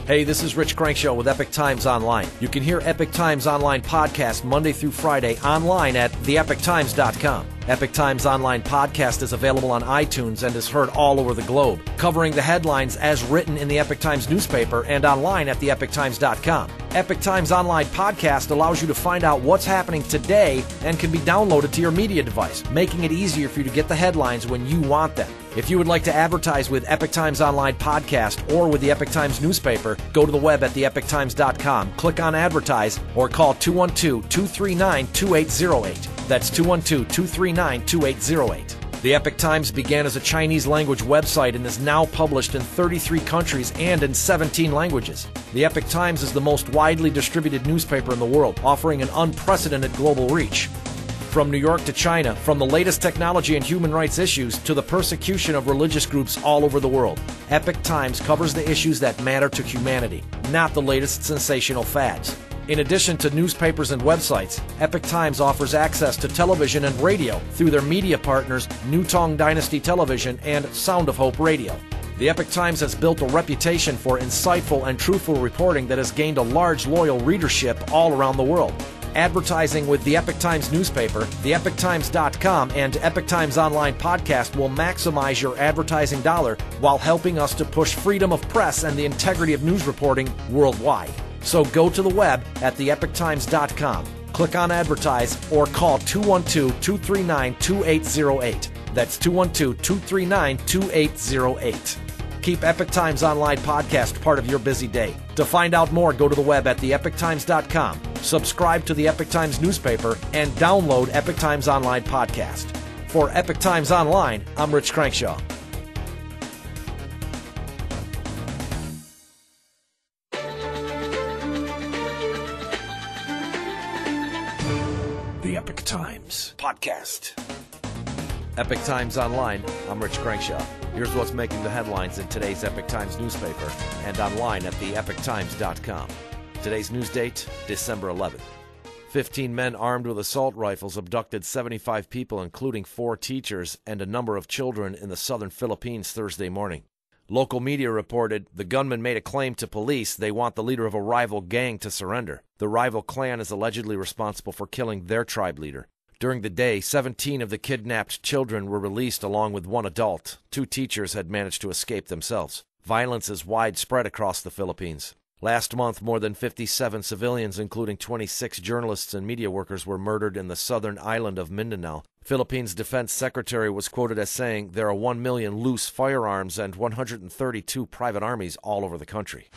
Hey, this is Rich Crankshaw with Epoch Times Online. You can hear Epoch Times Online podcast Monday through Friday online at theepochtimes.com. Epoch Times Online podcast is available on iTunes and is heard all over the globe, covering the headlines as written in the Epoch Times newspaper and online at theepochtimes.com. Epoch Times Online podcast allows you to find out what's happening today and can be downloaded to your media device, making it easier for you to get the headlines when you want them. If you would like to advertise with Epoch Times Online podcast or with the Epoch Times newspaper, go to the web at theepochtimes.com, click on Advertise, or call 212-239-2808. That's 212-239-2808. The Epoch Times began as a Chinese-language website and is now published in 33 countries and in 17 languages. The Epoch Times is the most widely distributed newspaper in the world, offering an unprecedented global reach. From New York to China, from the latest technology and human rights issues to the persecution of religious groups all over the world, Epoch Times covers the issues that matter to humanity, not the latest sensational fads. In addition to newspapers and websites, Epoch Times offers access to television and radio through their media partners New Tong Dynasty Television and Sound of Hope Radio. The Epoch Times has built a reputation for insightful and truthful reporting that has gained a large loyal readership all around the world. Advertising with the Epoch Times newspaper, theepochtimes.com, and Epoch Times Online podcast will maximize your advertising dollar while helping us to push freedom of press and the integrity of news reporting worldwide. So go to the web at theepochtimes.com, click on Advertise, or call 212-239-2808. That's 212-239-2808. Keep Epoch Times Online podcast part of your busy day. To find out more, go to the web at theepochtimes.com, subscribe to the Epoch Times newspaper, and download Epoch Times Online podcast. For Epoch Times Online, I'm Rich Crankshaw. The Epoch Times podcast. Epoch Times Online, I'm Rich Crankshaw. Here's what's making the headlines in today's Epoch Times newspaper and online at theepochtimes.com. Today's news date, December 11th. 15 men armed with assault rifles abducted 75 people, including 4 teachers and a number of children in the southern Philippines Thursday morning. Local media reported the gunmen made a claim to police they want the leader of a rival gang to surrender. The rival clan is allegedly responsible for killing their tribe leader. During the day, 17 of the kidnapped children were released along with 1 adult. 2 teachers had managed to escape themselves. Violence is widespread across the Philippines. Last month, more than 57 civilians, including 26 journalists and media workers, were murdered in the southern island of Mindanao. Philippines Defense Secretary was quoted as saying there are 1 million loose firearms and 132 private armies all over the country.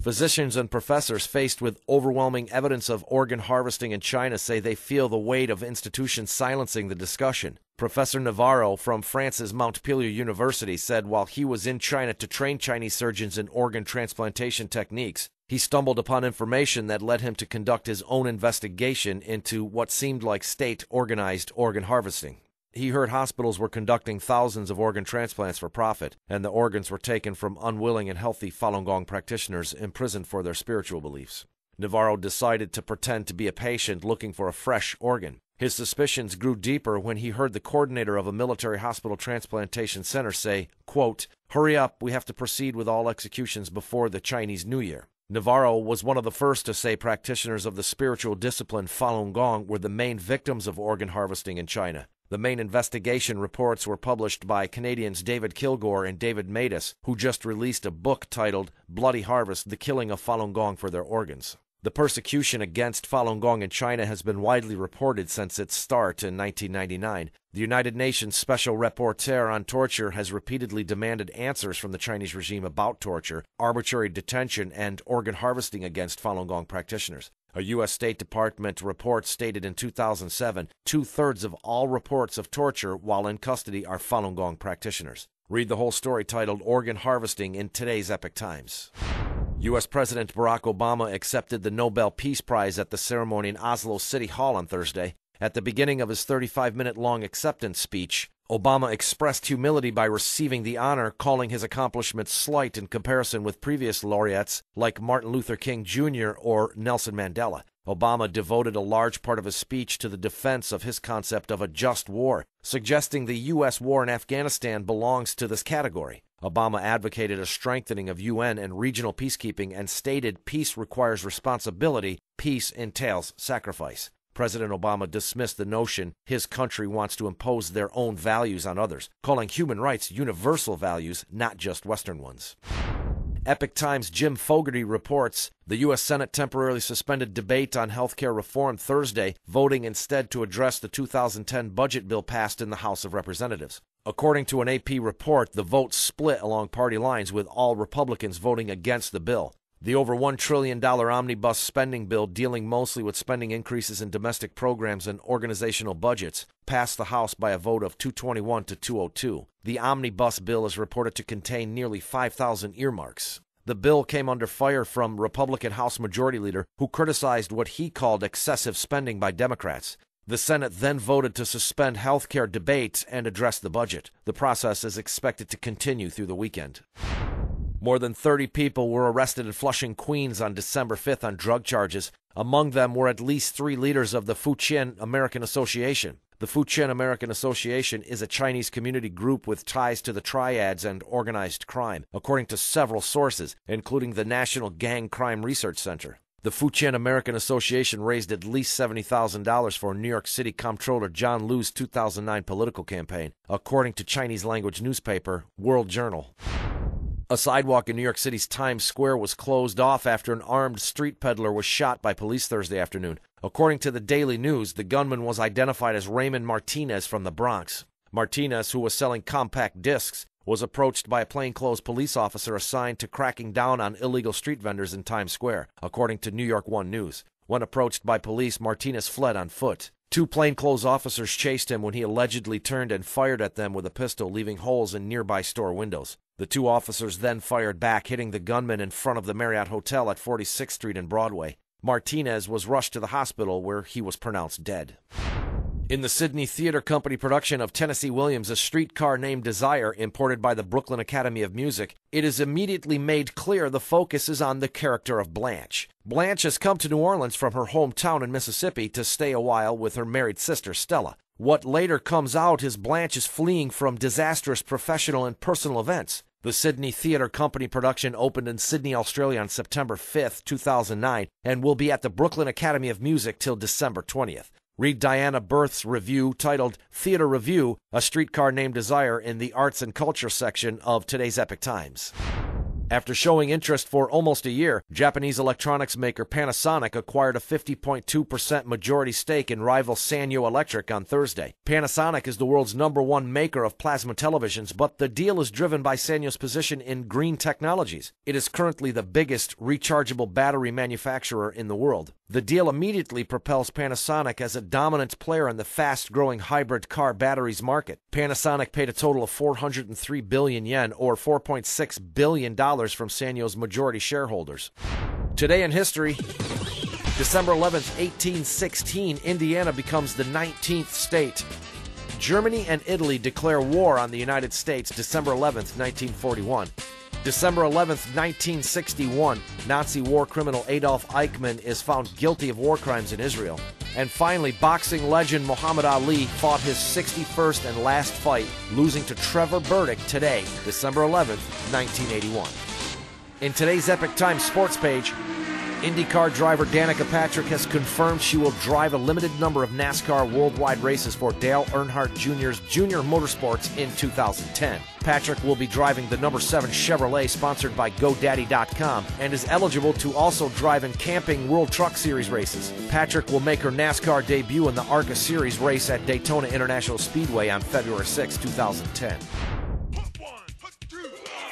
Physicians and professors faced with overwhelming evidence of organ harvesting in China say they feel the weight of institutions silencing the discussion. Professor Navarro from France's Montpellier University said while he was in China to train Chinese surgeons in organ transplantation techniques, he stumbled upon information that led him to conduct his own investigation into what seemed like state-organized organ harvesting. He heard hospitals were conducting thousands of organ transplants for profit, and the organs were taken from unwilling and healthy Falun Gong practitioners imprisoned for their spiritual beliefs. Navarro decided to pretend to be a patient looking for a fresh organ. His suspicions grew deeper when he heard the coordinator of a military hospital transplantation center say, quote, "Hurry up, we have to proceed with all executions before the Chinese New Year." Navarro was one of the first to say practitioners of the spiritual discipline Falun Gong were the main victims of organ harvesting in China. The main investigation reports were published by Canadians David Kilgore and David Matus, who just released a book titled Bloody Harvest, The Killing of Falun Gong for Their Organs. The persecution against Falun Gong in China has been widely reported since its start in 1999. The United Nations Special Rapporteur on Torture has repeatedly demanded answers from the Chinese regime about torture, arbitrary detention, and organ harvesting against Falun Gong practitioners. A U.S. State Department report stated in 2007, 2/3 of all reports of torture while in custody are Falun Gong practitioners. Read the whole story titled Organ Harvesting in today's Epoch Times. U.S. President Barack Obama accepted the Nobel Peace Prize at the ceremony in Oslo City Hall on Thursday. At the beginning of his 35-minute-long acceptance speech, Obama expressed humility by receiving the honor, calling his accomplishments slight in comparison with previous laureates like Martin Luther King Jr. or Nelson Mandela. Obama devoted a large part of his speech to the defense of his concept of a just war, suggesting the U.S. war in Afghanistan belongs to this category. Obama advocated a strengthening of UN and regional peacekeeping and stated peace requires responsibility, peace entails sacrifice. President Obama dismissed the notion his country wants to impose their own values on others, calling human rights universal values, not just Western ones. Epoch Times' Jim Fogarty reports the U.S. Senate temporarily suspended debate on health care reform Thursday, voting instead to address the 2010 budget bill passed in the House of Representatives. According to an AP report, the vote split along party lines, with all Republicans voting against the bill. The over $1 trillion omnibus spending bill, dealing mostly with spending increases in domestic programs and organizational budgets, passed the House by a vote of 221 to 202. The omnibus bill is reported to contain nearly 5,000 earmarks. The bill came under fire from Republican House Majority Leader, who criticized what he called excessive spending by Democrats. The Senate then voted to suspend health care debate and address the budget. The process is expected to continue through the weekend. More than 30 people were arrested in Flushing, Queens on December 5th on drug charges. Among them were at least 3 leaders of the Fukien American Association. The Fukien American Association is a Chinese community group with ties to the triads and organized crime, according to several sources, including the National Gang Crime Research Center. The Fukien American Association raised at least $70,000 for New York City Comptroller John Liu's 2009 political campaign, according to Chinese-language newspaper World Journal. A sidewalk in New York City's Times Square was closed off after an armed street peddler was shot by police Thursday afternoon. According to the Daily News, the gunman was identified as Raymond Martinez from the Bronx. Martinez, who was selling compact discs, was approached by a plainclothes police officer assigned to cracking down on illegal street vendors in Times Square, according to New York One News. When approached by police, Martinez fled on foot. 2 plainclothes officers chased him when he allegedly turned and fired at them with a pistol, leaving holes in nearby store windows. The 2 officers then fired back, hitting the gunman in front of the Marriott Hotel at 46th Street and Broadway. Martinez was rushed to the hospital, where he was pronounced dead. In the Sydney Theatre Company production of Tennessee Williams' A Streetcar Named Desire, imported by the Brooklyn Academy of Music, it is immediately made clear the focus is on the character of Blanche. Blanche has come to New Orleans from her hometown in Mississippi to stay a while with her married sister, Stella. What later comes out is Blanche is fleeing from disastrous professional and personal events. The Sydney Theatre Company production opened in Sydney, Australia on September 5, 2009, and will be at the Brooklyn Academy of Music till December 20th. Read Diana Berth's review titled Theater Review, A Streetcar Named Desire in the Arts and Culture section of today's Epoch Times. After showing interest for almost a year, Japanese electronics maker Panasonic acquired a 50.2% majority stake in rival Sanyo Electric on Thursday. Panasonic is the world's #1 maker of plasma televisions, but the deal is driven by Sanyo's position in green technologies. It is currently the biggest rechargeable battery manufacturer in the world. The deal immediately propels Panasonic as a dominant player in the fast-growing hybrid car batteries market. Panasonic paid a total of 403 billion yen, or $4.6 billion, from Sanyo's majority shareholders. Today in history, December 11th, 1816, Indiana becomes the 19th state. Germany and Italy declare war on the United States, December 11th, 1941. December 11th, 1961, Nazi war criminal Adolf Eichmann is found guilty of war crimes in Israel. And finally, boxing legend Muhammad Ali fought his 61st and last fight, losing to Trevor Burdick today, December 11th, 1981. In today's Epoch Times sports page, IndyCar driver Danica Patrick has confirmed she will drive a limited number of NASCAR worldwide races for Dale Earnhardt Jr.'s Junior Motorsports in 2010. Patrick will be driving the #7 Chevrolet sponsored by GoDaddy.com and is eligible to also drive in Camping World Truck Series races. Patrick will make her NASCAR debut in the ARCA Series race at Daytona International Speedway on February 6, 2010.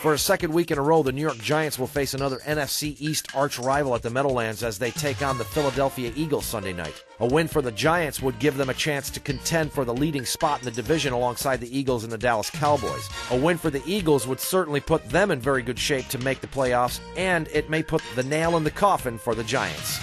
For a second week in a row, the New York Giants will face another NFC East arch rival at the Meadowlands as they take on the Philadelphia Eagles Sunday night. A win for the Giants would give them a chance to contend for the leading spot in the division alongside the Eagles and the Dallas Cowboys. A win for the Eagles would certainly put them in very good shape to make the playoffs, and it may put the nail in the coffin for the Giants.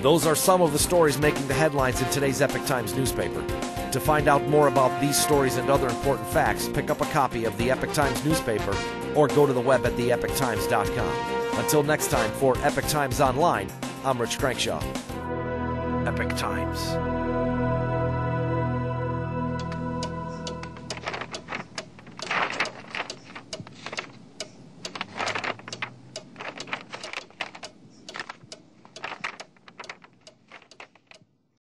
Those are some of the stories making the headlines in today's Epoch Times newspaper. To find out more about these stories and other important facts, pick up a copy of the Epoch Times newspaper or go to the web at theepochtimes.com. Until next time, for Epoch Times Online, I'm Rich Crankshaw. Epoch Times.